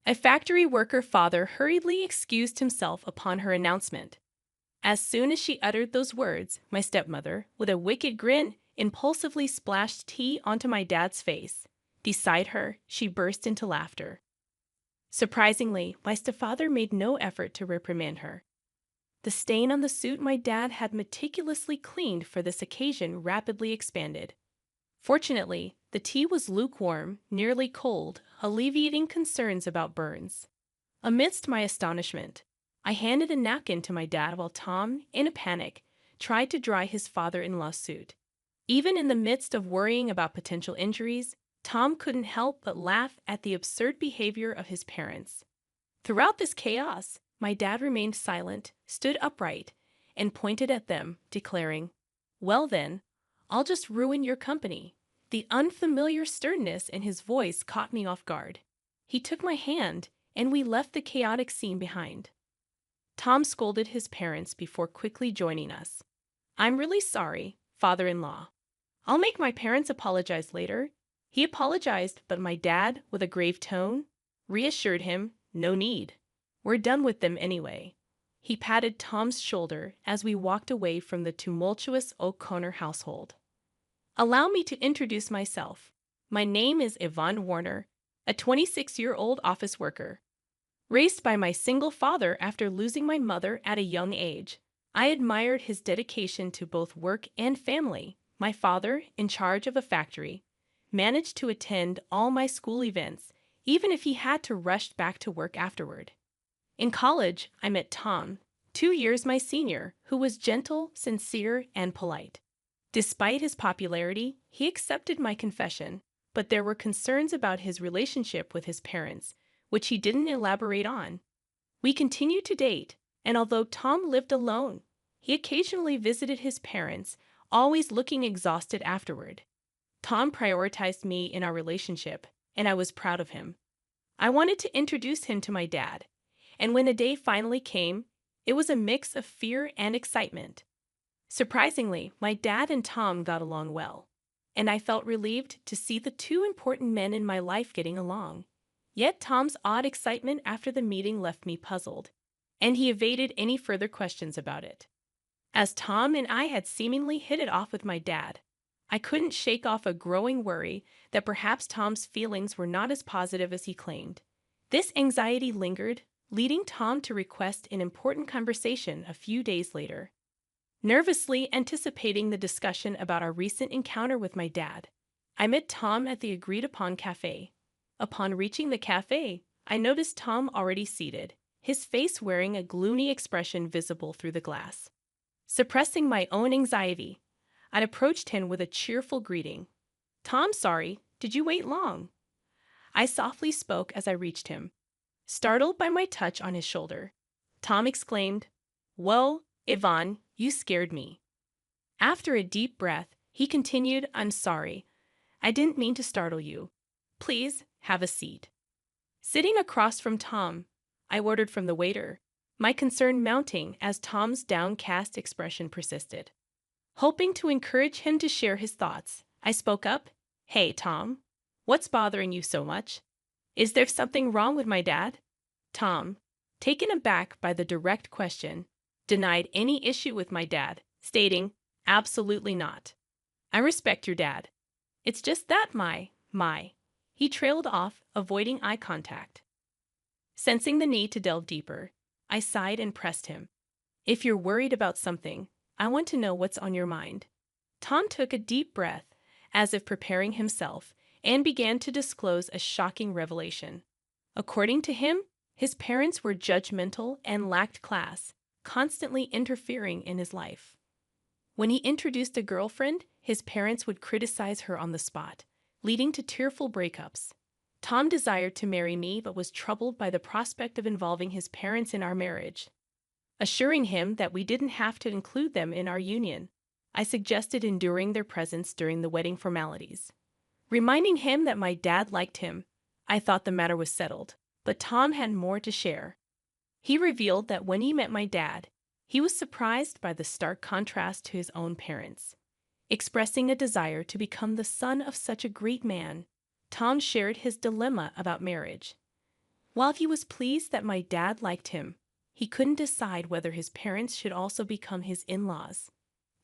A factory worker father hurriedly excused himself upon her announcement. As soon as she uttered those words, my stepmother, with a wicked grin, impulsively splashed tea onto my dad's face. Beside her, she burst into laughter. Surprisingly, my stepfather made no effort to reprimand her. The stain on the suit my dad had meticulously cleaned for this occasion rapidly expanded. Fortunately, the tea was lukewarm, nearly cold, alleviating concerns about burns. Amidst my astonishment, I handed a napkin to my dad while Tom, in a panic, tried to dry his father-in-law's suit. Even in the midst of worrying about potential injuries, Tom couldn't help but laugh at the absurd behavior of his parents. Throughout this chaos, my dad remained silent, stood upright, and pointed at them, declaring, "Well then, I'll just ruin your company." The unfamiliar sternness in his voice caught me off guard. He took my hand, and we left the chaotic scene behind. Tom scolded his parents before quickly joining us. "I'm really sorry, father-in-law. I'll make my parents apologize later." He apologized, but my dad, with a grave tone, reassured him, "No need. We're done with them anyway." He patted Tom's shoulder as we walked away from the tumultuous O'Connor household. Allow me to introduce myself. My name is Yvonne Warner, a 26-year-old office worker. Raised by my single father after losing my mother at a young age, I admired his dedication to both work and family. My father, in charge of a factory, managed to attend all my school events, even if he had to rush back to work afterward. In college, I met Tom, 2 years my senior, who was gentle, sincere, and polite. Despite his popularity, he accepted my confession, but there were concerns about his relationship with his parents, which he didn't elaborate on. We continued to date, and although Tom lived alone, he occasionally visited his parents, always looking exhausted afterward. Tom prioritized me in our relationship, and I was proud of him. I wanted to introduce him to my dad, and when the day finally came, it was a mix of fear and excitement. Surprisingly, my dad and Tom got along well, and I felt relieved to see the two important men in my life getting along. Yet Tom's odd excitement after the meeting left me puzzled, and he evaded any further questions about it. As Tom and I had seemingly hit it off with my dad, I couldn't shake off a growing worry that perhaps Tom's feelings were not as positive as he claimed. This anxiety lingered, leading Tom to request an important conversation a few days later. Nervously anticipating the discussion about our recent encounter with my dad, I met Tom at the agreed-upon cafe. Upon reaching the cafe, I noticed Tom already seated, his face wearing a gloomy expression visible through the glass. Suppressing my own anxiety, I approached him with a cheerful greeting. "Tom, sorry, did you wait long?" I softly spoke as I reached him. Startled by my touch on his shoulder, Tom exclaimed, "Well, Yvonne, you scared me." After a deep breath, he continued, "I'm sorry. I didn't mean to startle you. Please, have a seat." Sitting across from Tom, I ordered from the waiter, my concern mounting as Tom's downcast expression persisted. Hoping to encourage him to share his thoughts, I spoke up, "Hey, Tom, what's bothering you so much? Is there something wrong with my dad?" Tom, taken aback by the direct question, denied any issue with my dad, stating, "Absolutely not. I respect your dad. It's just that my. He trailed off, avoiding eye contact. Sensing the need to delve deeper, I sighed and pressed him. "If you're worried about something, I want to know what's on your mind." Tom took a deep breath, as if preparing himself, and began to disclose a shocking revelation. According to him, his parents were judgmental and lacked class, constantly interfering in his life. When he introduced a girlfriend, his parents would criticize her on the spot, leading to tearful breakups. Tom desired to marry me but was troubled by the prospect of involving his parents in our marriage. Assuring him that we didn't have to include them in our union, I suggested enduring their presence during the wedding formalities. Reminding him that my dad liked him, I thought the matter was settled, but Tom had more to share. He revealed that when he met my dad, he was surprised by the stark contrast to his own parents. Expressing a desire to become the son of such a great man, Tom shared his dilemma about marriage. While he was pleased that my dad liked him, he couldn't decide whether his parents should also become his in-laws.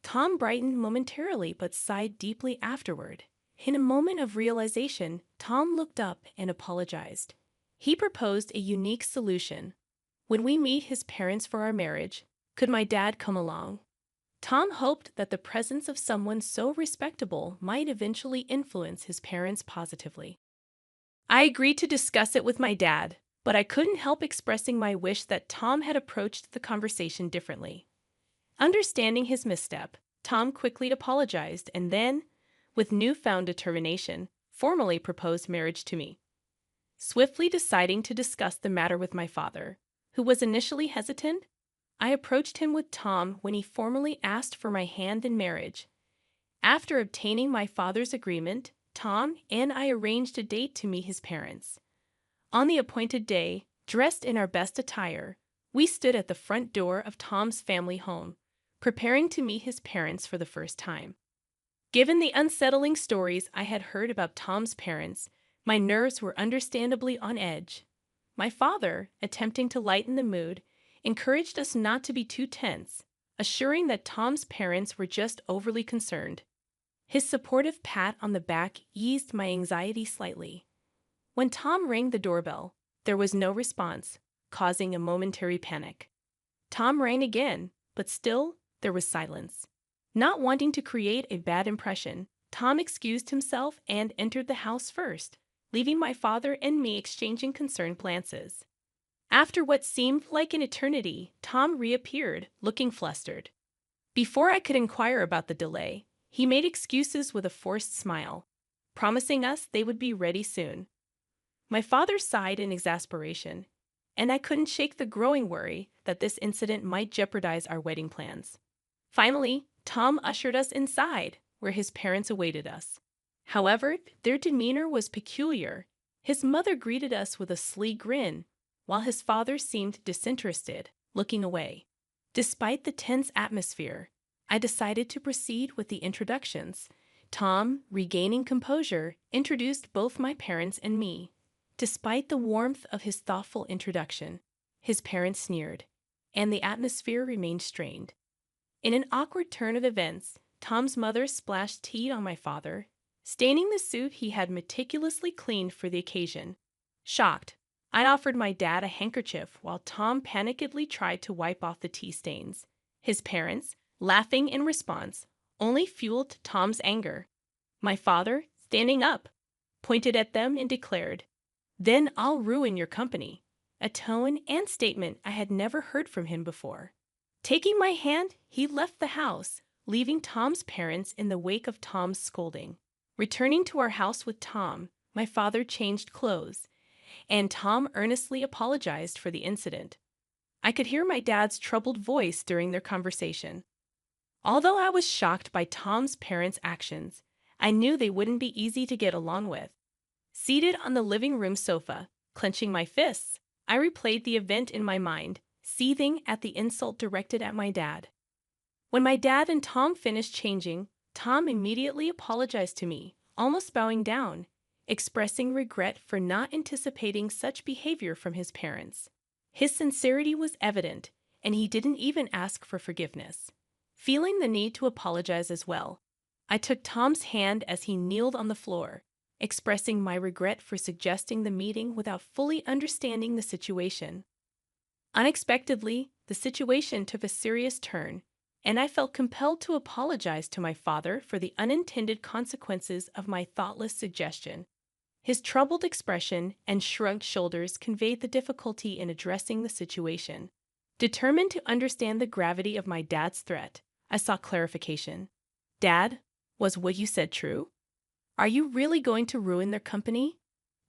Tom brightened momentarily but sighed deeply afterward. In a moment of realization, Tom looked up and apologized. He proposed a unique solution. When we meet his parents for our marriage, could my dad come along? Tom hoped that the presence of someone so respectable might eventually influence his parents positively. I agreed to discuss it with my dad, but I couldn't help expressing my wish that Tom had approached the conversation differently. Understanding his misstep, Tom quickly apologized and then, with newfound determination, formally proposed marriage to me. Swiftly deciding to discuss the matter with my father, who was initially hesitant, I approached him with Tom when he formally asked for my hand in marriage. After obtaining my father's agreement, Tom and I arranged a date to meet his parents. On the appointed day, dressed in our best attire, we stood at the front door of Tom's family home, preparing to meet his parents for the first time. Given the unsettling stories I had heard about Tom's parents, my nerves were understandably on edge. My father, attempting to lighten the mood, encouraged us not to be too tense, assuring that Tom's parents were just overly concerned. His supportive pat on the back eased my anxiety slightly. When Tom rang the doorbell, there was no response, causing a momentary panic. Tom rang again, but still there was silence. Not wanting to create a bad impression, Tom excused himself and entered the house first, leaving my father and me exchanging concerned glances. After what seemed like an eternity, Tom reappeared, looking flustered. Before I could inquire about the delay, he made excuses with a forced smile, promising us they would be ready soon. My father sighed in exasperation, and I couldn't shake the growing worry that this incident might jeopardize our wedding plans. Finally, Tom ushered us inside, where his parents awaited us. However, their demeanor was peculiar. His mother greeted us with a sly grin, while his father seemed disinterested, looking away. Despite the tense atmosphere, I decided to proceed with the introductions. Tom, regaining composure, introduced both my parents and me. Despite the warmth of his thoughtful introduction, his parents sneered, and the atmosphere remained strained. In an awkward turn of events, Tom's mother splashed tea on my father, staining the suit he had meticulously cleaned for the occasion. Shocked, I offered my dad a handkerchief while Tom panikedly tried to wipe off the tea stains. His parents, laughing in response, only fueled Tom's anger. My father, standing up, pointed at them and declared, "Then I'll ruin your company," a tone and statement I had never heard from him before. Taking my hand, he left the house, leaving Tom's parents in the wake of Tom's scolding. Returning to our house with Tom, my father changed clothes, and Tom earnestly apologized for the incident. I could hear my dad's troubled voice during their conversation. Although I was shocked by Tom's parents' actions, I knew they wouldn't be easy to get along with. Seated on the living room sofa, clenching my fists, I replayed the event in my mind, seething at the insult directed at my dad. When my dad and Tom finished changing, Tom immediately apologized to me, almost bowing down, expressing regret for not anticipating such behavior from his parents. His sincerity was evident, and he didn't even ask for forgiveness. Feeling the need to apologize as well, I took Tom's hand as he kneeled on the floor, expressing my regret for suggesting the meeting without fully understanding the situation. Unexpectedly, the situation took a serious turn, and I felt compelled to apologize to my father for the unintended consequences of my thoughtless suggestion. His troubled expression and shrugged shoulders conveyed the difficulty in addressing the situation. Determined to understand the gravity of my dad's threat, I sought clarification. "Dad, was what you said true? Are you really going to ruin their company?"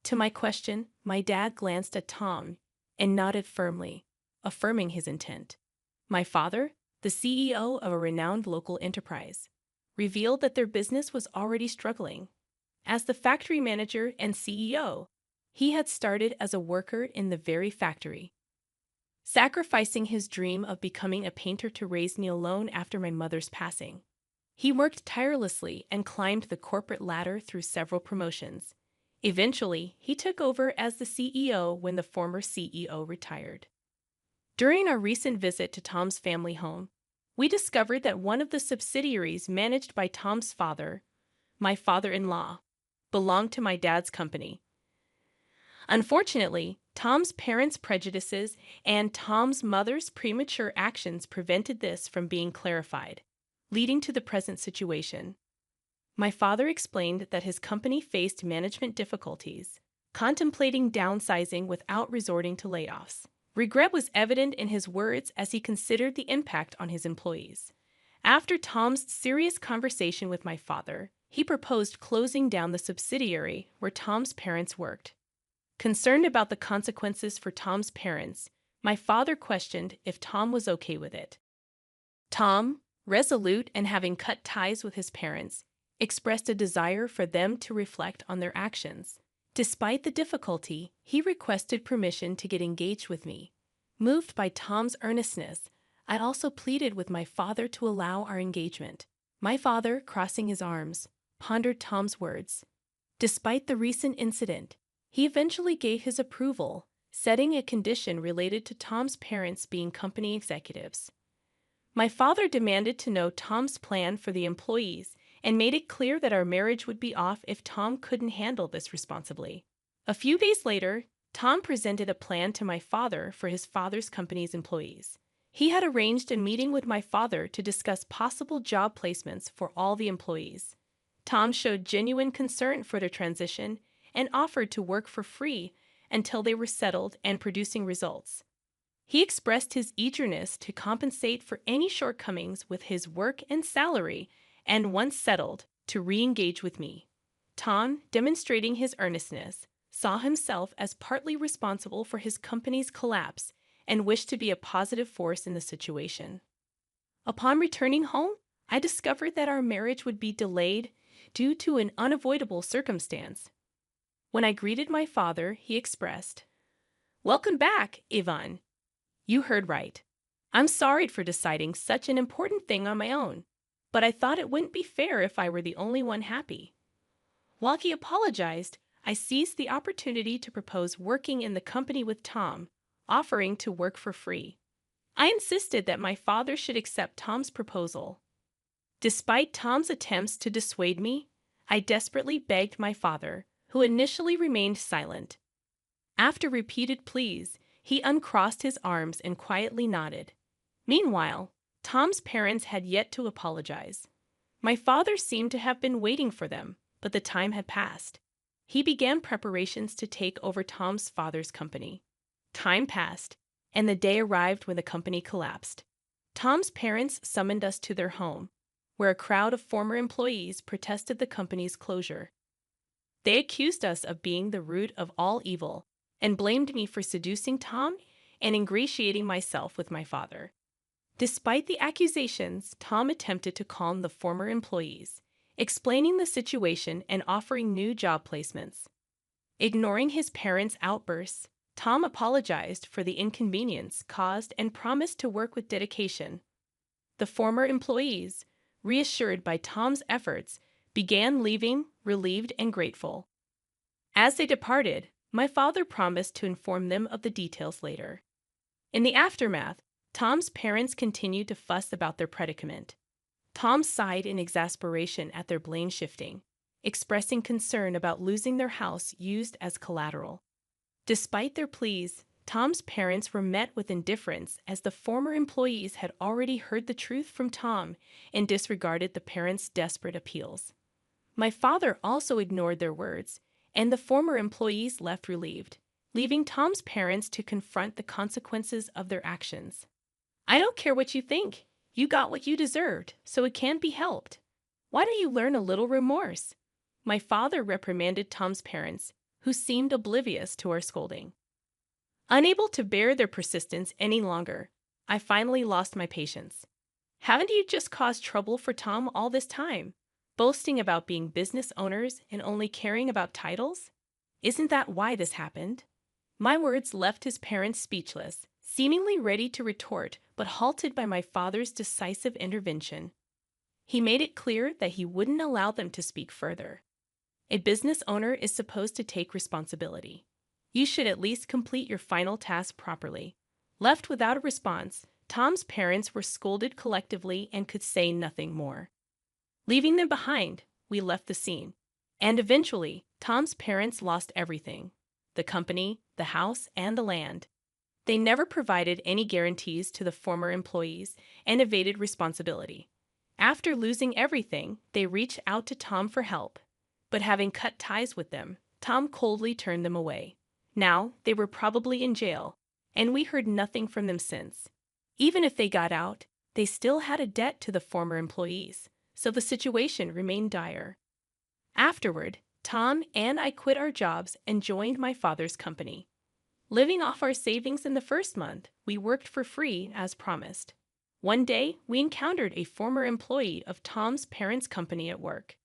To my question, my dad glanced at Tom and nodded firmly, affirming his intent. My father, the CEO of a renowned local enterprise, revealed that their business was already struggling. As the factory manager and CEO, he had started as a worker in the very factory, sacrificing his dream of becoming a painter to raise me alone after my mother's passing. He worked tirelessly and climbed the corporate ladder through several promotions, Eventually, he took over as the CEO when the former CEO retired. During our recent visit to Tom's family home, we discovered that one of the subsidiaries managed by Tom's father, my father-in-law, belonged to my dad's company. Unfortunately, Tom's parents' prejudices and Tom's mother's premature actions prevented this from being clarified, leading to the present situation. My father explained that his company faced management difficulties, contemplating downsizing without resorting to layoffs. Regret was evident in his words as he considered the impact on his employees. After Tom's serious conversation with my father, he proposed closing down the subsidiary where Tom's parents worked. Concerned about the consequences for Tom's parents, my father questioned if Tom was okay with it. Tom, resolute and having cut ties with his parents, expressed a desire for them to reflect on their actions. Despite the difficulty, he requested permission to get engaged with me. Moved by Tom's earnestness, I also pleaded with my father to allow our engagement. My father, crossing his arms, pondered Tom's words. Despite the recent incident, he eventually gave his approval, setting a condition related to Tom's parents being company executives. My father demanded to know Tom's plan for the employees and made it clear that our marriage would be off if Tom couldn't handle this responsibly. A few days later, Tom presented a plan to my father for his father's company's employees. He had arranged a meeting with my father to discuss possible job placements for all the employees. Tom showed genuine concern for their transition and offered to work for free until they were settled and producing results. He expressed his eagerness to compensate for any shortcomings with his work and salary, and once settled, to re-engage with me. Tom, demonstrating his earnestness, saw himself as partly responsible for his company's collapse and wished to be a positive force in the situation. Upon returning home, I discovered that our marriage would be delayed due to an unavoidable circumstance. When I greeted my father, he expressed, "Welcome back, Ivan. You heard right. I'm sorry for deciding such an important thing on my own, but I thought it wouldn't be fair if I were the only one happy." While he apologized, I seized the opportunity to propose working in the company with Tom, offering to work for free. I insisted that my father should accept Tom's proposal. Despite Tom's attempts to dissuade me, I desperately begged my father, who initially remained silent. After repeated pleas, he uncrossed his arms and quietly nodded. Meanwhile, Tom's parents had yet to apologize. My father seemed to have been waiting for them, but the time had passed. He began preparations to take over Tom's father's company. Time passed, and the day arrived when the company collapsed. Tom's parents summoned us to their home, where a crowd of former employees protested the company's closure. They accused us of being the root of all evil and blamed me for seducing Tom and ingratiating myself with my father. Despite the accusations, Tom attempted to calm the former employees, explaining the situation and offering new job placements. Ignoring his parents' outbursts, Tom apologized for the inconvenience caused and promised to work with dedication. The former employees, reassured by Tom's efforts, began leaving, relieved and grateful. As they departed, my father promised to inform them of the details later. In the aftermath, Tom's parents continued to fuss about their predicament. Tom sighed in exasperation at their blame shifting, expressing concern about losing their house used as collateral. Despite their pleas, Tom's parents were met with indifference as the former employees had already heard the truth from Tom and disregarded the parents' desperate appeals. My father also ignored their words, and the former employees left relieved, leaving Tom's parents to confront the consequences of their actions. "I don't care what you think. You got what you deserved, so it can't be helped. Why don't you learn a little remorse?" My father reprimanded Tom's parents, who seemed oblivious to our scolding. Unable to bear their persistence any longer, I finally lost my patience. "Haven't you just caused trouble for Tom all this time, boasting about being business owners and only caring about titles? Isn't that why this happened?" My words left his parents speechless, seemingly ready to retort, but halted by my father's decisive intervention. He made it clear that he wouldn't allow them to speak further. A business owner is supposed to take responsibility. You should at least complete your final task properly. Left without a response, Tom's parents were scolded collectively and could say nothing more. Leaving them behind, we left the scene. And eventually, Tom's parents lost everything: the company, the house, and the land. They never provided any guarantees to the former employees and evaded responsibility. After losing everything, they reached out to Tom for help. But having cut ties with them, Tom coldly turned them away. Now, they were probably in jail, and we heard nothing from them since. Even if they got out, they still had a debt to the former employees, so the situation remained dire. Afterward, Tom and I quit our jobs and joined my father's company. Living off our savings in the first month, we worked for free as promised. One day, we encountered a former employee of Tom's parents' company at work.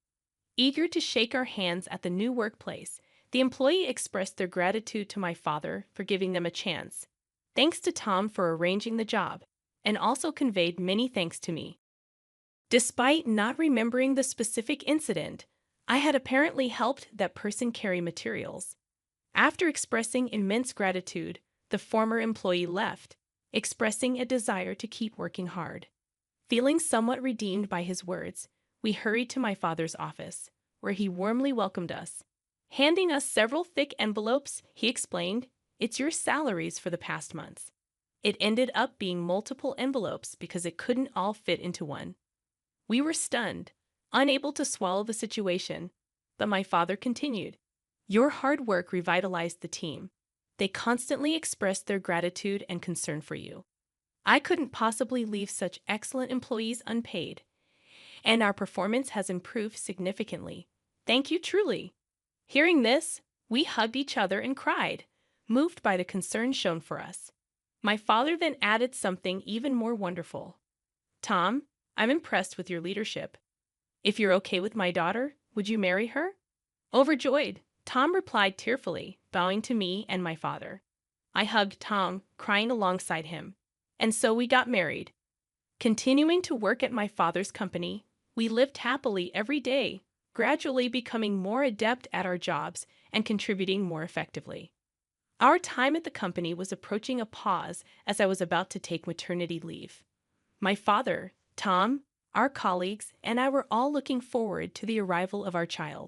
Eager to shake our hands at the new workplace, the employee expressed their gratitude to my father for giving them a chance. Thanks to Tom for arranging the job, and also conveyed many thanks to me. Despite not remembering the specific incident, I had apparently helped that person carry materials. After expressing immense gratitude, the former employee left, expressing a desire to keep working hard. Feeling somewhat redeemed by his words, we hurried to my father's office, where he warmly welcomed us. Handing us several thick envelopes, he explained, "It's your salaries for the past months." It ended up being multiple envelopes because it couldn't all fit into one. We were stunned, unable to swallow the situation, but my father continued, "Your hard work revitalized the team. They constantly expressed their gratitude and concern for you. I couldn't possibly leave such excellent employees unpaid, and our performance has improved significantly. Thank you truly." Hearing this, we hugged each other and cried, moved by the concern shown for us. My father then added something even more wonderful. "Tom, I'm impressed with your leadership. If you're okay with my daughter, would you marry her?" Overjoyed, Tom replied tearfully, bowing to me and my father. I hugged Tom, crying alongside him, and so we got married. Continuing to work at my father's company, we lived happily every day, gradually becoming more adept at our jobs and contributing more effectively. Our time at the company was approaching a pause as I was about to take maternity leave. My father, Tom, our colleagues, and I were all looking forward to the arrival of our child.